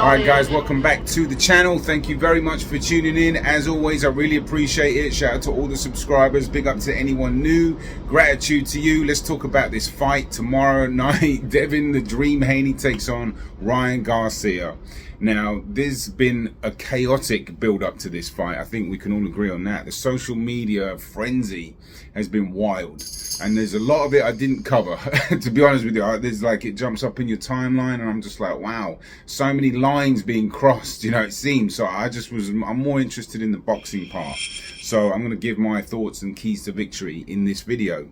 Alright guys, welcome back to the channel. Thank you very much for tuning in. As always, I really appreciate it. Shout out to all the subscribers. Big up to anyone new. Gratitude to you. Let's talk about this fight tomorrow night. Devin the Dream Haney takes on Ryan Garcia. Now, there's been a chaotic build up to this fight. I think we can all agree on that. The social media frenzy has been wild. And there's a lot of it I didn't cover, to be honest with you. There's like, it jumps up in your timeline and I'm just like, wow, so many lines being crossed, you know, it seems. So I'm more interested in the boxing part. So I'm going to give my thoughts and keys to victory in this video.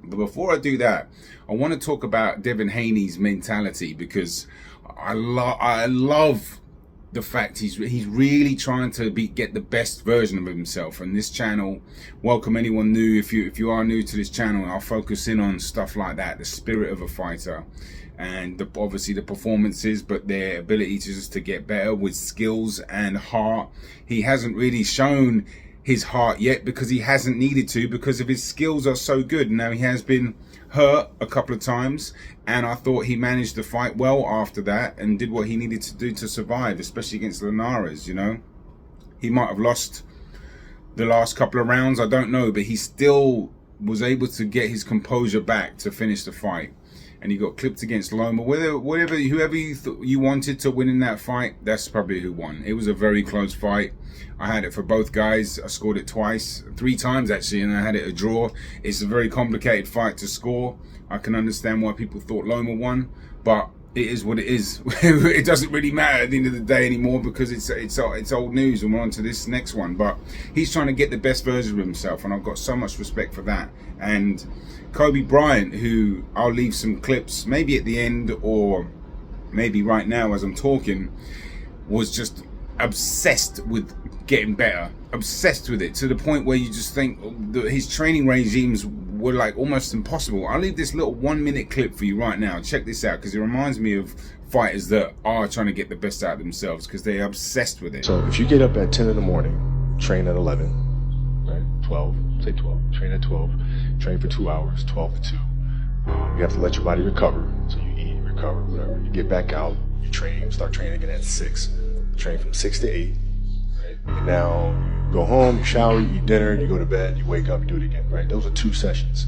But before I do that, I want to talk about Devin Haney's mentality, because I love the fact he's really trying to get the best version of himself. And this channel, welcome anyone new. If you are new to this channel, I'll focus in on stuff like that, the spirit of a fighter, and obviously the performances, but their ability to get better with skills and heart. He hasn't really shown his heart yet because he hasn't needed to, because of his skills are so good. Now, he has been hurt a couple of times, and I thought he managed the fight well after that and did what he needed to do to survive, especially against Linares. You know, he might have lost the last couple of rounds, I don't know, but he still was able to get his composure back to finish the fight. And he got clipped against Loma. Whoever you wanted to win in that fight, that's probably who won. It was a very close fight. I had it for both guys. I scored it three times actually, and I had it a draw. It's a very complicated fight to score. I can understand why people thought Loma won, but it is what it is. It doesn't really matter at the end of the day anymore, because it's old news and we're on to this next one. But he's trying to get the best version of himself, and I've got so much respect for that. And Kobe Bryant, who I'll leave some clips maybe at the end or maybe right now as I'm talking, was just obsessed with getting better, obsessed with it, to the point where you just think his training regimes were like almost impossible. I'll leave this little 1-minute clip for you right now. Check this out, because it reminds me of fighters that are trying to get the best out of themselves, because they're obsessed with it. So if you get up at 10 in the morning, train at 11, right? 12, say 12, train at 12, train for 2 hours, 12 to 2. You have to let your body recover. So you eat, recover, whatever. You get back out, you train, start training again at 6. Train from 6 to 8. Right? And now you go home, you shower, you eat dinner, you go to bed, you wake up, you do it again, right? Those are 2 sessions.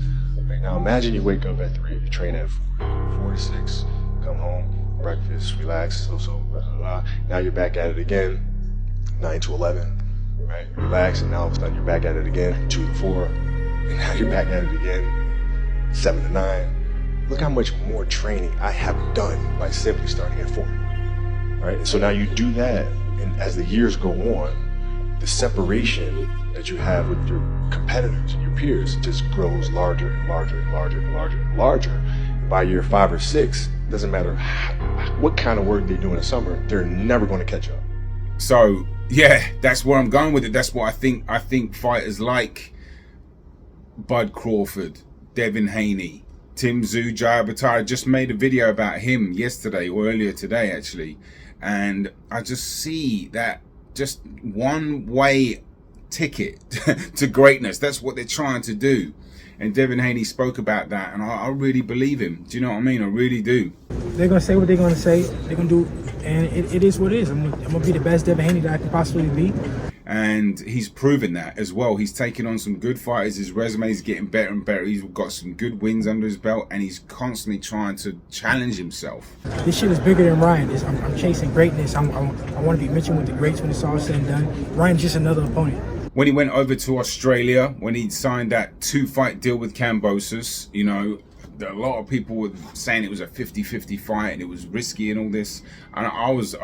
Right? Now imagine you wake up at 3, you train at 4 to 6, come home, breakfast, relax, blah, blah, blah. Now you're back at it again, 9 to 11, right? Relax, and now all of a sudden you're back at it again, 2 to 4, and now you're back at it again, 7 to 9. Look how much more training I have done by simply starting at 4. Right? And so now you do that, and as the years go on, the separation that you have with your competitors and your peers just grows larger and larger and larger and larger and larger. And by year 5 or 6, doesn't matter what kind of work they do in the summer, they're never going to catch up. So yeah, that's where I'm going with it. That's what I think. I think fighters like Bud Crawford, Devin Haney, Tim Tszyu, Jaya Batara, just made a video about him yesterday or earlier today actually. And I just see that just one-way ticket to greatness. That's what they're trying to do. And Devin Haney spoke about that, and I really believe him. Do you know what I mean? I really do. They're going to say what they're going to say. They're going to do, and it is what it is. I'm going to be the best Devin Haney that I can possibly be. And he's proven that as well. He's taken on some good fighters. His resume is getting better and better. He's got some good wins under his belt, and he's constantly trying to challenge himself. This shit is bigger than Ryan. I'm chasing greatness. I want to be mentioned with the greats when it's all said and done. Ryan's just another opponent. When he went over to Australia, when he signed that 2-fight deal with Kambosos, you know, a lot of people were saying it was a 50-50 fight and it was risky and all this. And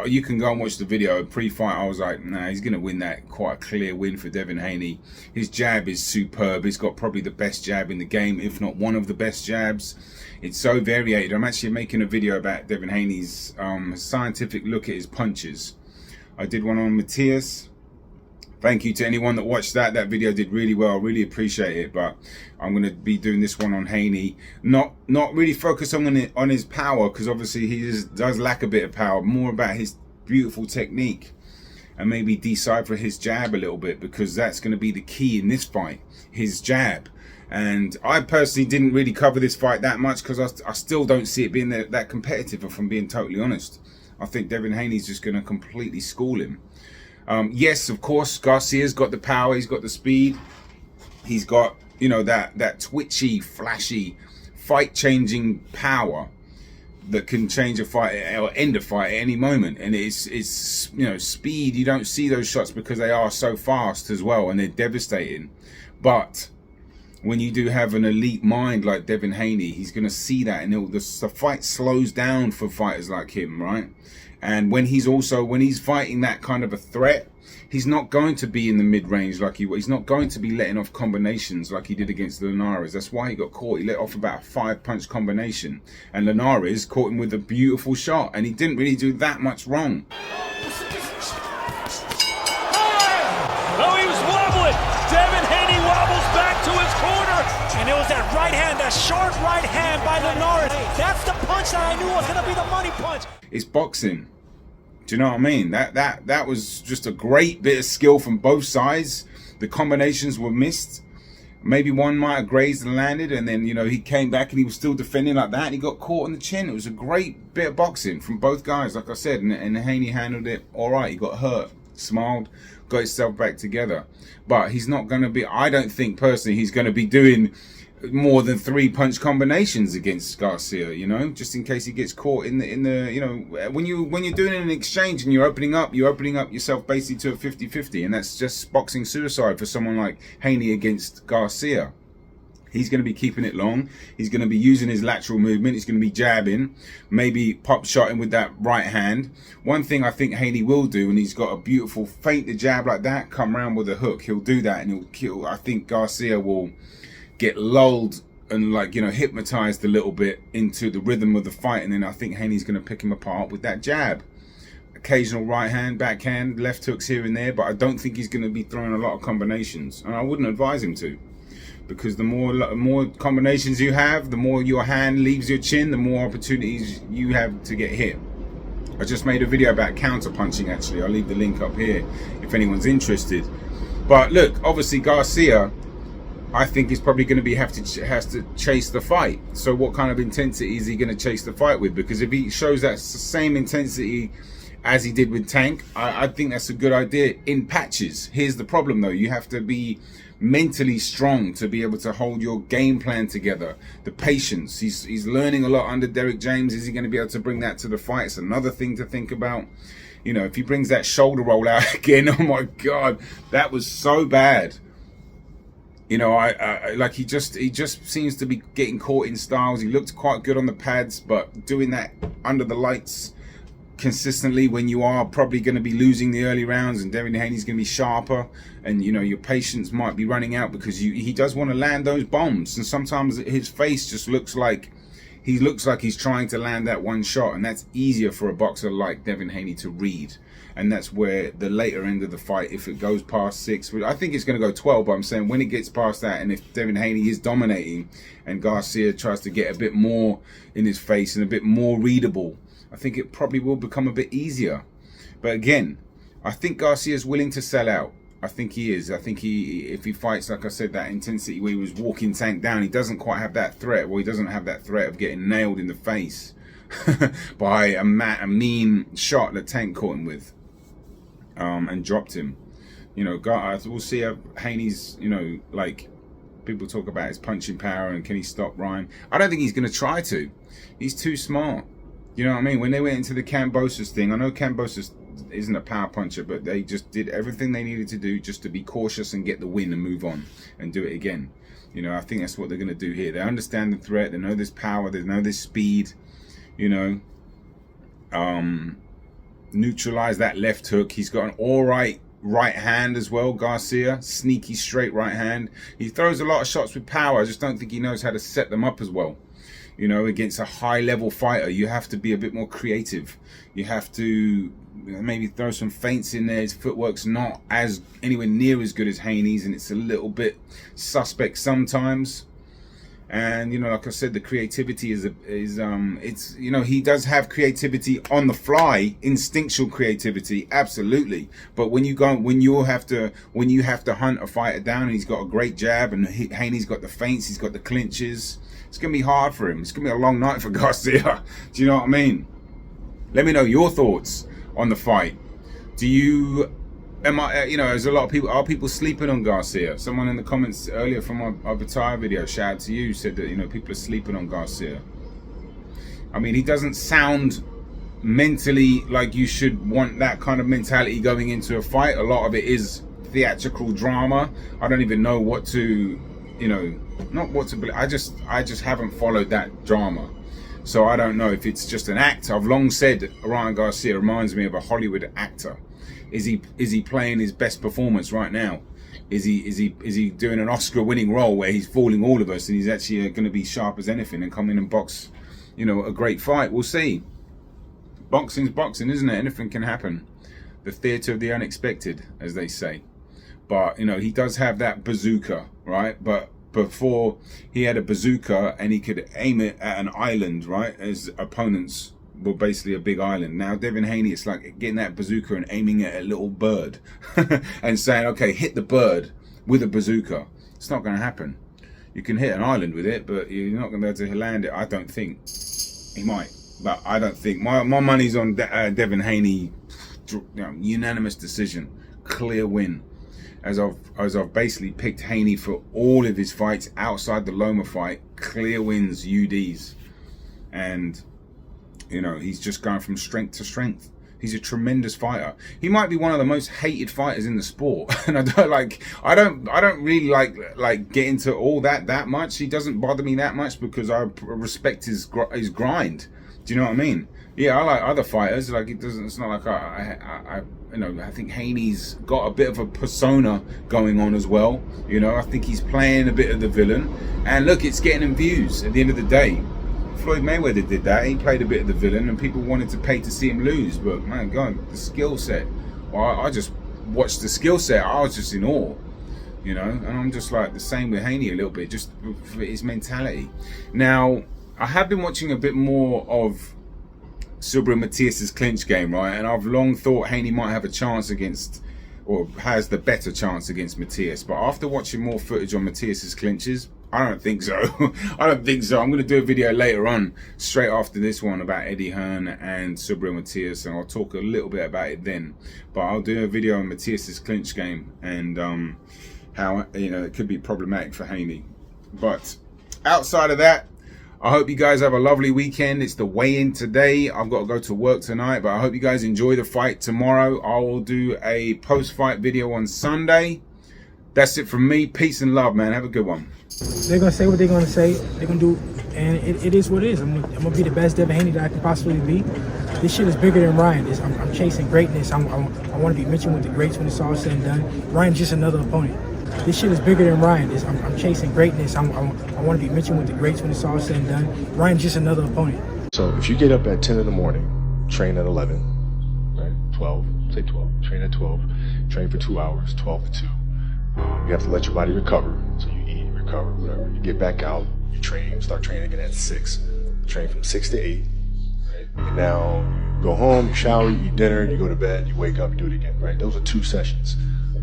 you can go and watch the video pre-fight. I was like, nah, he's going to win that. Quite a clear win for Devin Haney. His jab is superb. He's got probably the best jab in the game, if not one of the best jabs. It's so variated. I'm actually making a video about Devin Haney's scientific look at his punches. I did one on Matthias. Thank you to anyone that watched that. That video did really well. I really appreciate it. But I'm going to be doing this one on Haney. Not really focus on his power, because obviously he does lack a bit of power. More about his beautiful technique, and maybe decipher his jab a little bit, because that's going to be the key in this fight, his jab. And I personally didn't really cover this fight that much, because I still don't see it being that competitive, if I'm being totally honest. I think Devin Haney's just going to completely school him. Yes, of course, Garcia's got the power, he's got the speed, he's got, you know, that twitchy, flashy, fight-changing power that can change a fight or end a fight at any moment. And it's you know, speed. You don't see those shots because they are so fast as well, and they're devastating. But when you do have an elite mind like Devin Haney, he's going to see that, and the fight slows down for fighters like him, right? And when he's fighting that kind of a threat, he's not going to be in the mid-range like he's not going to be letting off combinations like he did against Linares. That's why he got caught. He let off about a 5-punch combination, and Linares caught him with a beautiful shot, and he didn't really do that much wrong. Oh, he was wobbling. Devin Haney wobbles back to his corner. And it was that right hand, that short right hand by Linares. That's the punch that I knew was going to be the money punch. It's boxing. Do you know what I mean? That was just a great bit of skill from both sides. The combinations were missed. Maybe one might have grazed and landed, and then, you know, he came back and he was still defending like that, and he got caught on the chin. It was a great bit of boxing from both guys, like I said, and Haney handled it all right. He got hurt, smiled, got himself back together. But he's not going to be, I don't think personally he's going to be doing more than 3-punch combinations against Garcia, you know, just in case he gets caught in the you know, when you're doing an exchange and you're opening up yourself basically to a 50-50, and that's just boxing suicide for someone like Haney against Garcia. He's going to be keeping it long. He's going to be using his lateral movement. He's going to be jabbing, maybe pop shotting with that right hand. One thing I think Haney will do, and he's got a beautiful feint to jab like that, come around with a hook. He'll do that and he'll kill. I think Garcia will get lulled and, like, you know, hypnotized a little bit into the rhythm of the fight, and then I think Haney's going to pick him apart with that jab. Occasional right hand, backhand, left hooks here and there, but I don't think he's going to be throwing a lot of combinations, and I wouldn't advise him to, because the more combinations you have, the more your hand leaves your chin, the more opportunities you have to get hit. I just made a video about counter punching, actually. I'll leave the link up here if anyone's interested. But look, obviously Garcia, I think he's probably going to has to chase the fight. So what kind of intensity is he going to chase the fight with? Because if he shows that same intensity as he did with Tank, I think that's a good idea in patches. Here's the problem though. You have to be mentally strong to be able to hold your game plan together. The patience. He's learning a lot under Derek James. Is he going to be able to bring that to the fight? It's another thing to think about. You know, if he brings that shoulder roll out again, oh my God, that was so bad. You know, I like he just seems to be getting caught in styles. He looked quite good on the pads, but doing that under the lights consistently when you are probably going to be losing the early rounds, and Devin Haney's going to be sharper, and you know your patience might be running out because he does want to land those bombs, and sometimes his face just looks like he's trying to land that one shot, and that's easier for a boxer like Devin Haney to read. And that's where the later end of the fight, if it goes past 6, I think it's going to go 12, but I'm saying when it gets past that, and if Devin Haney is dominating and Garcia tries to get a bit more in his face and a bit more readable, I think it probably will become a bit easier. But again, I think Garcia's willing to sell out. I think he is. I think if he fights, like I said, that intensity where he was walking Tank down, he doesn't quite have that threat. Well, he doesn't have that threat of getting nailed in the face by a mean shot that Tank caught him with. And dropped him. You know, we'll see how Haney's, you know, like people talk about his punching power and can he stop Ryan. I don't think he's going to try to. He's too smart. You know what I mean? When they went into the Kambosos thing, I know Kambosos isn't a power puncher, but they just did everything they needed to do just to be cautious and get the win and move on and do it again. You know, I think that's what they're going to do here. They understand the threat. They know there's power. They know there's speed. You know, neutralize that left hook. He's got an all right hand as well, Garcia. Sneaky straight right hand. He throws a lot of shots with power. I just don't think he knows how to set them up as well. You know, against a high level fighter, you have to be a bit more creative. You have to maybe throw some feints in there. His footwork's not anywhere near as good as Haney's, and it's a little bit suspect sometimes. And, you know, like I said, the creativity is it's, you know, he does have creativity on the fly, instinctual creativity, absolutely. But when you have to hunt a fighter down, and he's got a great jab, and Haney's got the feints, he's got the clinches, it's going to be hard for him. It's going to be a long night for Garcia. Do you know what I mean? Let me know your thoughts on the fight. Do you, there's a lot of people, are people sleeping on Garcia? Someone in the comments earlier from our Battaya video, shout out to you, said that, people are sleeping on Garcia. I mean, he doesn't sound mentally like you should want that kind of mentality going into a fight. A lot of it is theatrical drama. I don't even know what to, not what to believe. I just haven't followed that drama. So I don't know if it's just an act. I've long said Ryan Garcia reminds me of a Hollywood actor. Is he playing his best performance right now? Is he doing an Oscar-winning role where he's fooling all of us and he's actually going to be sharp as anything and come in and box, a great fight? We'll see. Boxing's boxing, isn't it? Anything can happen. The theatre of the unexpected, as they say. But he does have that bazooka, right? But before he had a bazooka and he could aim it at an island, right? His opponents were basically a big island. Now Devin Haney, it's like getting that bazooka and aiming it at a little bird and saying, okay, hit the bird with a bazooka. It's not going to happen. You can hit an island with it, but you're not going to be able to land it. I don't think. He might, but I don't think. My money's on Devin Haney. Unanimous decision, clear win. As I've basically picked Haney for all of his fights outside the Loma fight, clear wins, UDs, and he's just going from strength to strength. He's a tremendous fighter. He might be one of the most hated fighters in the sport, and I don't really like get into all that much. He doesn't bother me that much because I respect his grind. Do you know what I mean? Yeah, I like other fighters. Like it's not like I think Haney's got a bit of a persona going on as well. I think he's playing a bit of the villain. And look, it's getting him views at the end of the day. Floyd Mayweather did that. He played a bit of the villain and people wanted to pay to see him lose. But man, God, the skill set. Well, I just watched the skill set. I was just in awe. And I'm just like the same with Haney a little bit, just for his mentality. Now, I have been watching a bit more of Subriel Matias's clinch game, right? And I've long thought Haney might have a chance against, or has the better chance against Matias. But after watching more footage on Matias's clinches, I don't think so. I don't think so. I'm going to do a video later on, straight after this one, about Eddie Hearn and Subriel Matias, and I'll talk a little bit about it then. But I'll do a video on Matias's clinch game and how it could be problematic for Haney. But outside of that, I hope you guys have a lovely weekend. It's the weigh-in today. I've got to go to work tonight, but I hope you guys enjoy the fight tomorrow. I will do a post-fight video on Sunday. That's it from me. Peace and love, man. Have a good one. They're going to say what they're going to say. They're going to do, and it is what it is. I'm going to be the best Devin Haney that I can possibly be. This shit is bigger than Ryan. I'm chasing greatness. I want to be mentioned with the greats when it's all said and done. Ryan's just another opponent. This shit is bigger than Ryan. I'm chasing greatness. I want to be mentioned with the greats when it's all said and done. Ryan's just another opponent. So if you get up at 10 in the morning, train at 11, right? 12, say 12, train at 12, train for 2 hours, 12 to 2. You have to let your body recover. So you eat, recover, whatever. You get back out, you train, start training again at 6. Train from 6 to 8. Right? And now you go home, you shower, you eat dinner, you go to bed, you wake up, you do it again, right? Those are 2 sessions.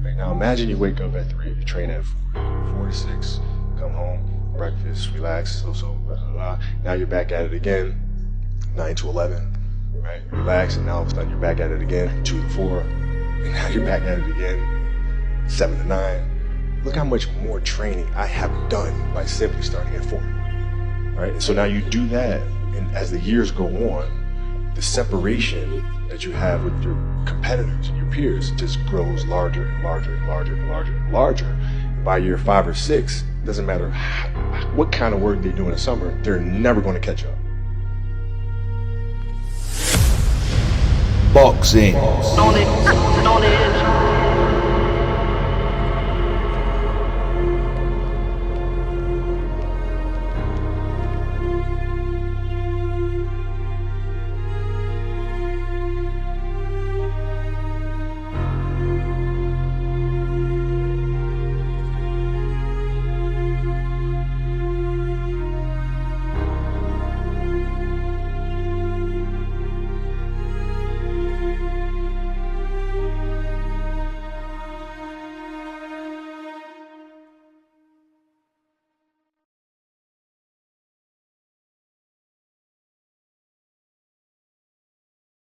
Right? Now imagine you wake up at 3, you train at 4 to 6, come home, breakfast, relax, blah, blah, blah. Now you're back at it again, 9 to 11, right? Relax, and now all of a sudden you're back at it again, 2 to 4, and now you're back at it again, 7 to 9. Look how much more training I have done by simply starting at 4. Right? And so now you do that, and as the years go on, the separation that you have with your competitors and your peers just grows larger and larger and larger and larger and larger. And by year 5 or 6, it doesn't matter what kind of work they do in the summer, they're never going to catch up. Boxing. Knowledge.